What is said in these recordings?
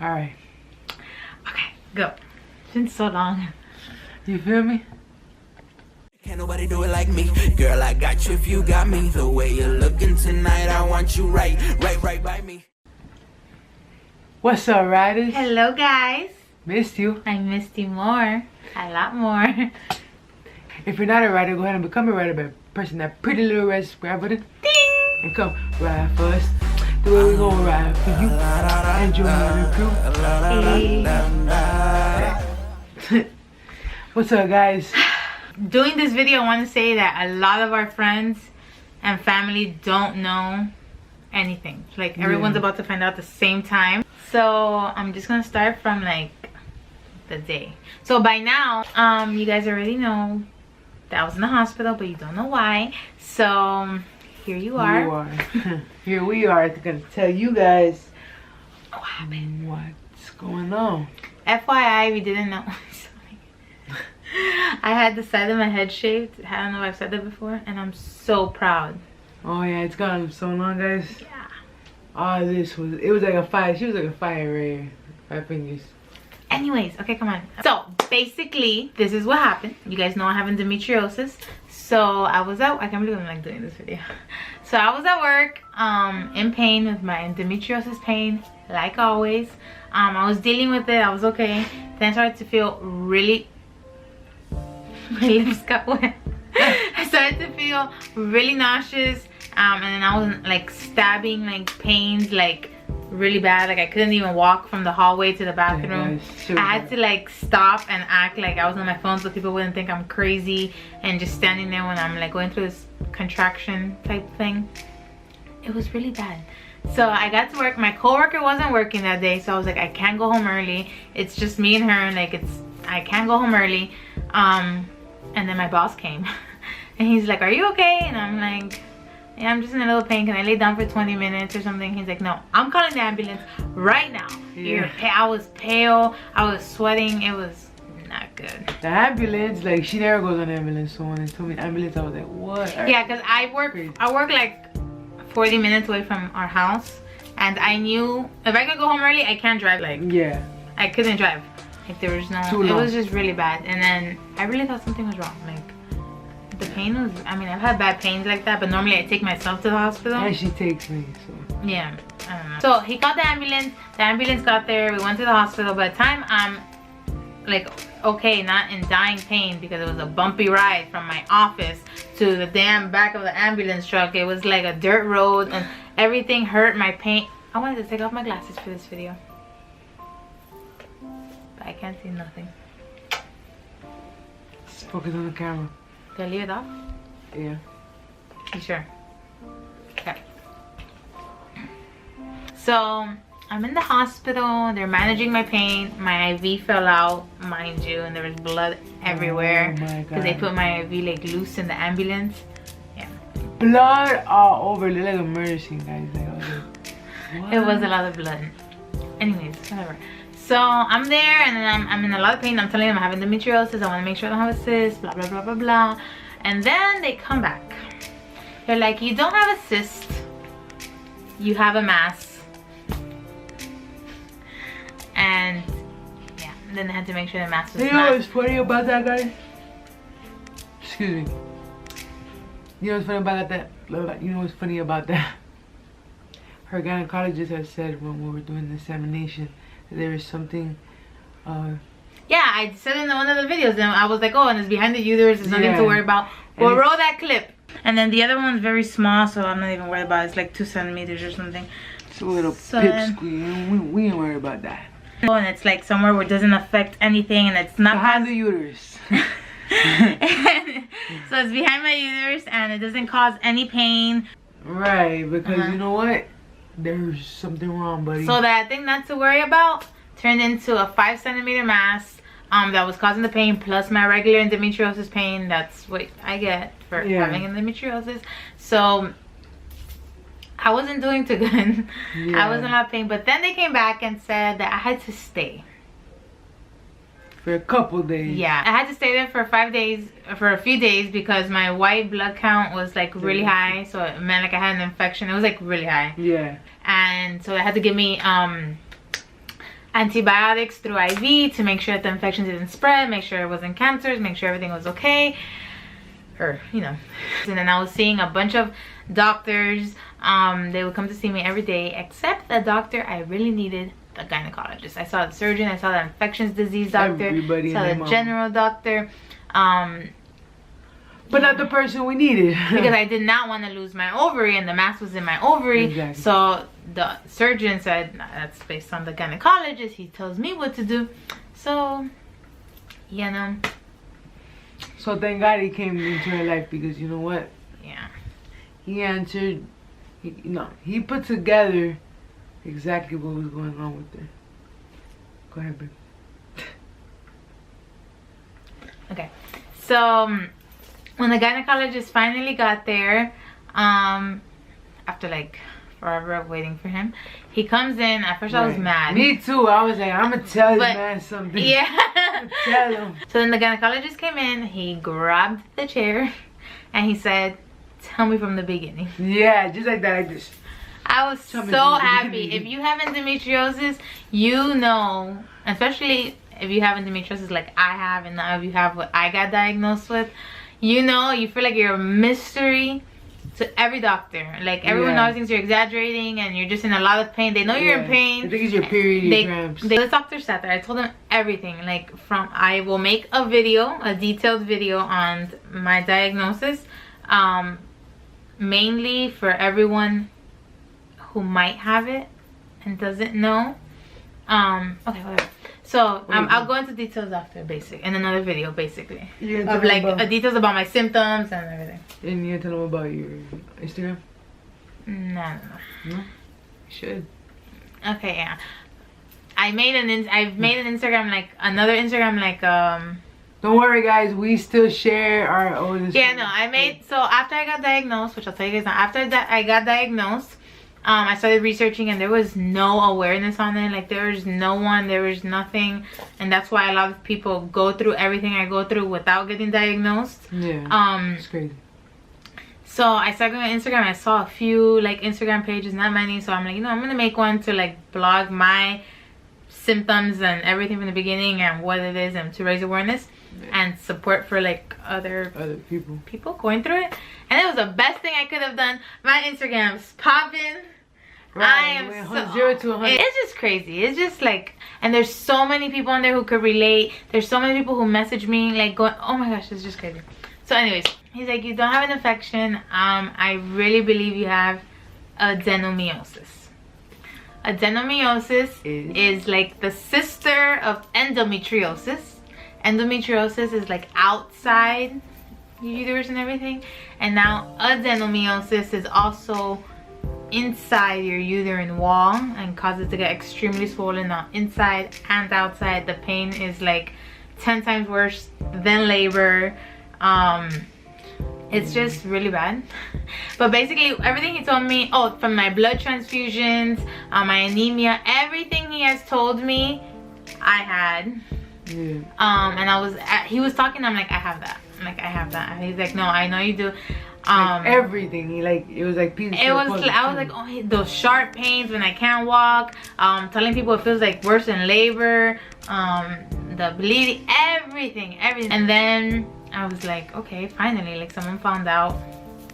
Alright. Okay, go. It's been so long. You feel me? Can't nobody do it like me. Girl, I got you if you got me. The way you're looking tonight, I want you right by me. What's up, riders? Hello, guys. Missed you. I missed you more. A lot more. If you're not a rider, go ahead and become a rider by pressing that pretty little red subscribe button. Ding! And come ride for us. The way we gonna ride for you. And join the crew. What's up, guys? Doing this video, I want to say that a lot of our friends and family don't know anything. Like, everyone's about to find out at the same time. So I'm just gonna start from like the day. So by now, you guys already know that I was in the hospital, but you don't know why. So here you are. Here we are gonna tell you guys what happened. What's going on. FYI, we didn't know. I had the side of my head shaved. I don't know if I've said that before, and I'm so proud. Oh yeah, it's gone so long, guys. Yeah. Oh, it was like a fire. She was like a fire ray. 5 fingers. Anyways, okay, come on. So basically, this is what happened. You guys know I have endometriosis. So I was out. I can't believe I'm like doing this video. So I was at work, in pain with my endometriosis pain, like always. I was dealing with it. I was okay. Then I started to feel really. My lips got wet. I started to feel really nauseous, and then I was like stabbing like pains like really bad. Like I couldn't even walk from the hallway to the bathroom. I had to like stop and act like I was on my phone so people wouldn't think I'm crazy, and just standing there when I'm like going through this contraction type thing. It was really bad. So I got to work. My coworker wasn't working that day, so I was like, I can't go home early. It's just me and her, like I can't go home early. And then my boss came and he's like, are you okay? And I'm like, yeah, I'm just in a little pain. Can I lay down for 20 minutes or something? He's like, no, I'm calling the ambulance right now. Yeah. I was pale, I was sweating. It was not good. The ambulance, like, she never goes on ambulance. So when they told me ambulance, I was like, what? Yeah, because I work like 40 minutes away from our house, and I knew if I could go home early, I can't drive. Like, yeah, I couldn't drive. Like, there was no, it was just really bad. And then I really thought something was wrong. Like, the pain was, I mean, I've had bad pains like that, but normally I take myself to the hospital. And she takes me, so. Yeah, I don't know. So he called the ambulance got there, we went to the hospital. By the time I'm like, okay, not in dying pain, because it was a bumpy ride from my office to the damn back of the ambulance truck. It was like a dirt road and everything hurt. My pain, I wanted to take off my glasses for this video. I can't see nothing. Just focus on the camera. Do I leave it off? Yeah. You sure? Okay. So I'm in the hospital. They're managing my pain. My IV fell out, mind you, and there was blood everywhere. Oh my God. Because they put my IV like loose in the ambulance. Yeah. Blood all over. Like a murder scene, guys. Like, it was a lot of blood. Anyways, whatever. So I'm there, and then I'm in a lot of pain. I'm telling them I have endometriosis. I want to make sure I don't have a cyst, blah, blah, blah, blah, blah. And then they come back. They're like, you don't have a cyst. You have a mass. And yeah, then they had to make sure the mass was You know what's funny about that, guys? Excuse me. You know what's funny about that? You know what's funny about that? Her gynecologist had said when we were doing the examination, there is something yeah, I said in one of the videos, and I was like, oh, and it's behind the uterus, there's nothing to worry about. We'll roll that clip. And then the other one's very small, so I'm not even worried about it. It's like 2 centimeters or something. It's a little pipsqueak. We ain't worried about that. And it's like somewhere where it doesn't affect anything, and it's not behind the uterus. So it's behind my uterus, and it doesn't cause any pain. Right, because you know what? There's something wrong, buddy. So that thing not to worry about turned into a 5 centimeter mass that was causing the pain, plus my regular endometriosis pain. That's what I get for having endometriosis. So I wasn't doing too good. I was in a lot of pain. But then they came back and said that I had to stay. For a couple days. Yeah, I had to stay there for 5 days, for a few days, because my white blood count was like really high. So it meant like I had an infection. It was like really high. Yeah. And so they had to give me antibiotics through IV to make sure that the infections didn't spread, make sure it wasn't cancers, make sure everything was okay, or you know. And then I was seeing a bunch of doctors. They would come to see me every day, except the doctor I really needed, the gynecologist. I saw the surgeon, I saw the infectious disease doctor, I saw the general doctor, but not the person we needed. because I did not want to lose my ovary, and the mass was in my ovary. Exactly. So the surgeon said that's based on the gynecologist, he tells me what to do. So you know, so thank God he came into her life, because you know what, yeah, he answered. He put together exactly what was going on with her. Go ahead, babe. Okay, so when the gynecologist finally got there, after like forever waiting for him, he comes in. At first I was mad. Me too. I was like, I'm gonna tell this man something. Yeah. Tell him. So then the gynecologist came in, he grabbed the chair and he said, tell me from the beginning. Yeah, just like that, like this. I was so happy. If you have endometriosis, you know, especially if you have endometriosis like I have, and now if you have what I got diagnosed with, you know, you feel like you're a mystery to every doctor. Like everyone always thinks you're exaggerating and you're just in a lot of pain. They know you're in pain. I think it's your period, your cramps. This doctor sat there. I told him everything. Like I will make a video, a detailed video on my diagnosis, mainly for everyone who might have it and doesn't know. Okay, whatever. So I'll go into details after, in another video, basically, of like details about my symptoms and everything. And you tell them about your Instagram? No. You should. Okay, yeah. I've made an Instagram, like another Instagram, like Don't worry, guys. We still share our own. Yeah, no. So after I got diagnosed, which I'll tell you guys now. After that, I got diagnosed. I started researching, and there was no awareness on it. Like there was no one, there was nothing, and that's why a lot of people go through everything I go through without getting diagnosed. Yeah. It's crazy. So I started going on Instagram. I saw a few like Instagram pages, not many. So I'm like, you know, I'm gonna make one to like blog my symptoms and everything from the beginning and what it is, and to raise awareness and support for like other people going through it. And it was the best thing I could have done. My Instagram's popping. Right, I am 0 to 100. It's just crazy. It's just like, and there's so many people on there who could relate. There's so many people who message me like going, oh my gosh, it's just crazy. So anyways, he's like, you don't have an infection. I really believe you have adenomyosis. Adenomyosis is like the sister of endometriosis. Endometriosis is like outside your uterus and everything, and now adenomyosis is also inside your uterine wall and causes it to get extremely swollen on inside and outside. The pain is like 10 times worse than labor. It's just really bad. But basically everything he told me, from my blood transfusions, my anemia, everything he has told me I had. And he was talking, I'm like, I have that. I'm like, I have that. And he's like, no, I know you do. Like everything, it was like pieces. I was like, oh, those sharp pains when I can't walk. Telling people it feels like worse than labor. The bleeding, everything. And then I was like, okay, finally, like someone found out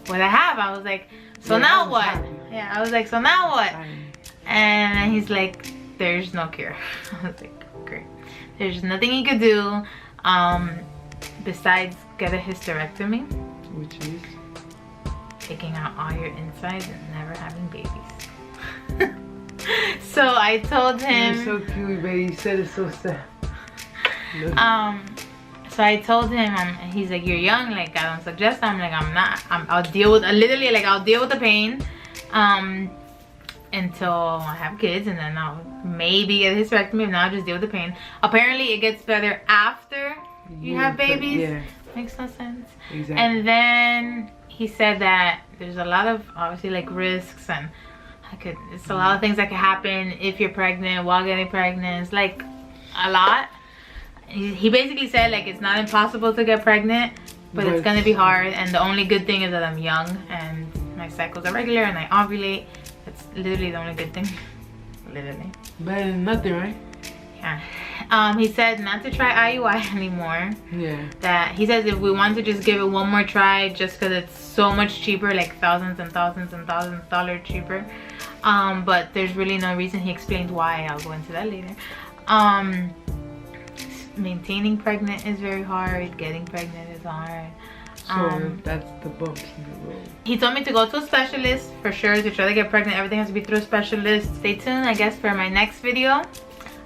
what I have. I was like, so now what? Yeah, I was like, so now what? And then he's like, there's no cure. I was like, great. There's nothing you could do besides get a hysterectomy, which is taking out all your insides and never having babies. So I told him, you're so cute, baby. You said it so sad. So I told him, he's like, you're young, like I don't suggest that. I'm like, I'm not. I'll deal with literally, like I'll deal with the pain until I have kids, and then I'll maybe get a hysterectomy. If not, I'll just deal with the pain. Apparently it gets better after you have babies. Yeah, makes no sense. Exactly. And then he said that there's a lot of obviously like risks, and it's a lot of things that could happen if you're pregnant, while getting pregnant. It's like a lot. He basically said like it's not impossible to get pregnant, but it's gonna be hard, and the only good thing is that I'm young and my cycles are regular and I ovulate. That's literally the only good thing. Literally. Better than nothing, right? Yeah. He said not to try IUI anymore. Yeah. That he says if we want to just give it one more try, just because it's so much cheaper, like thousands and thousands and thousands of dollars cheaper. But there's really no reason. He explains why. I'll go into that later. Maintaining pregnant is very hard. Getting pregnant is hard. So that's the bumps in the road. He told me to go to a specialist for sure to try to get pregnant. Everything has to be through a specialist. Stay tuned, I guess, for my next video.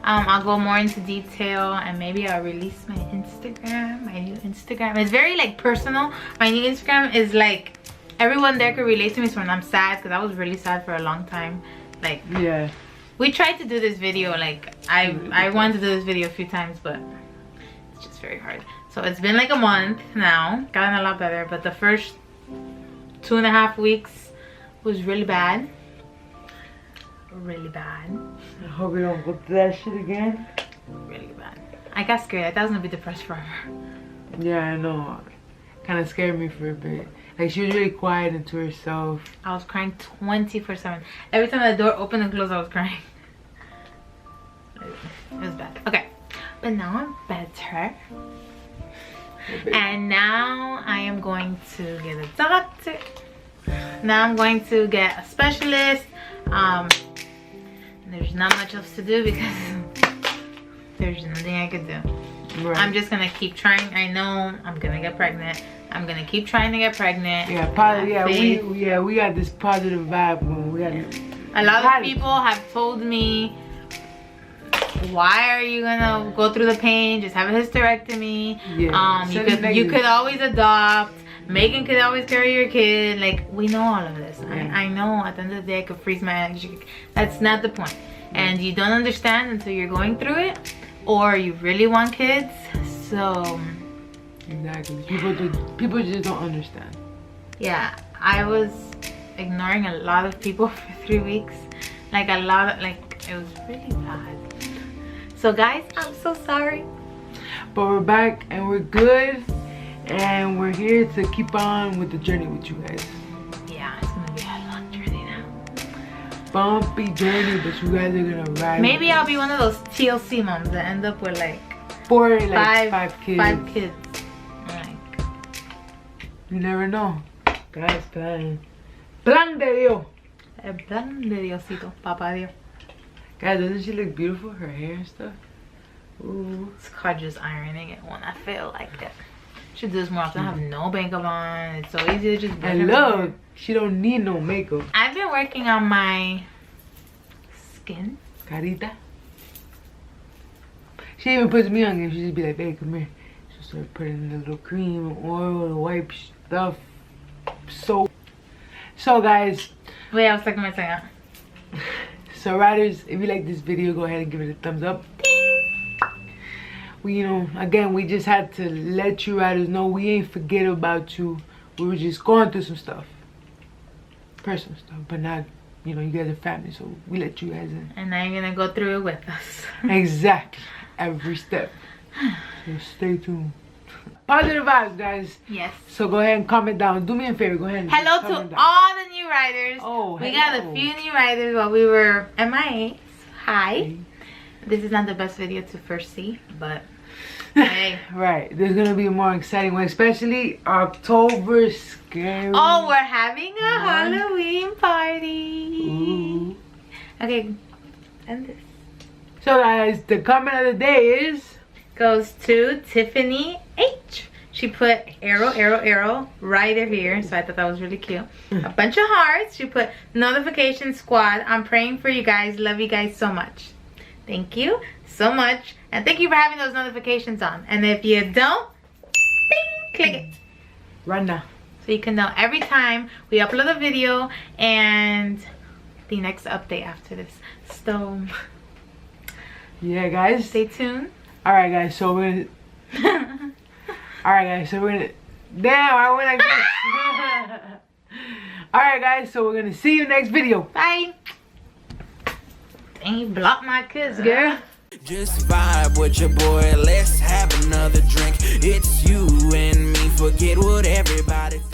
I'll go more into detail and maybe I'll release my Instagram, my new Instagram. It's very like personal. My new Instagram is like everyone there could relate to me. So when I'm sad, because I was really sad for a long time. Like, yeah, we tried to do this video. Like I wanted to do this video a few times, but it's just very hard. So it's been like a month now, gotten a lot better, but the first 2.5 weeks was really bad. Really bad. I hope we don't go through that shit again. Really bad. I got scared. I thought I was gonna be depressed forever. Yeah, I know. Kind of scared me for a bit. Like, she was really quiet and to herself. I was crying 24/7. Every time the door opened and closed, I was crying. It was bad. Okay, but now I'm better. And now I am going to get a doctor. Now I'm going to get a specialist. There's not much else to do because there's nothing I could do. Right. I'm just gonna keep trying. I know I'm gonna get pregnant. I'm gonna keep trying to get pregnant. Yeah, we got this positive vibe going. We got a lot of people have told me, why are you gonna go through the pain? Just have a hysterectomy. Yeah. You could always adopt. Megan could always carry your kid. Like, we know all of this. Yeah. I know at the end of the day I could freeze my eggs. That's not the point. And you don't understand until you're going through it, or you really want kids. So exactly, people just don't understand. Yeah, I was ignoring a lot of people for 3 weeks. Like a lot of, like, it was really bad. So guys, I'm so sorry. But we're back and we're good. And we're here to keep on with the journey with you guys. Yeah, it's gonna be a long journey now. Bumpy journey, but you guys are gonna ride. Maybe I'll be one of those TLC moms that end up with like five kids. 5 kids. Like, you never know. Guys, plan de Dios. El plan de Diosito, Papa Dios. Guys, doesn't she look beautiful? Her hair and stuff. Ooh. It's called just ironing it when I feel like it. Should do this more often. I have no makeup on. It's so easy to just brush. And look, she don't need no makeup. I've been working on my skin. Carita. She even puts me on game. She just be like, babe, come here. She'll start putting the little cream, oil, the wipe stuff, soap. So guys. Wait, I was sucking my tongue out. So riders, if you like this video, go ahead and give it a thumbs up. We, you know, again, we just had to let you riders know we ain't forget about you. We were just going through some stuff, personal stuff, but not, you know, you guys are family, so we let you guys in. And now you're gonna go through it with us. Exactly, every step. So stay tuned. Positive vibes, guys. Yes. So go ahead and comment down. Do me a favor, go ahead and hello to all the new riders. Oh, we got a few new riders while we were MIA. Hi. This is not the best video to first see, but hey. Right, there's gonna be a more exciting one, especially October scary. Oh, we're having a Halloween party. Ooh. Okay, end this. So guys, the comment of the day goes to Tiffany H. She put arrow, arrow, arrow right here, so I thought that was really cute. A bunch of hearts. She put notification squad. I'm praying for you guys. Love you guys so much. Thank you so much, and thank you for having those notifications on. And if you don't, bing, click it right now, so you can know every time we upload a video and the next update after this. So yeah, guys, stay tuned. All right, guys. So we're gonna. All right, guys. So we're gonna. Damn, I went like this. All right, guys. So we're gonna see you next video. Bye. Dang, you blocked my kiss, girl. Just vibe with your boy, let's have another drink. It's you and me, forget what everybody thinks.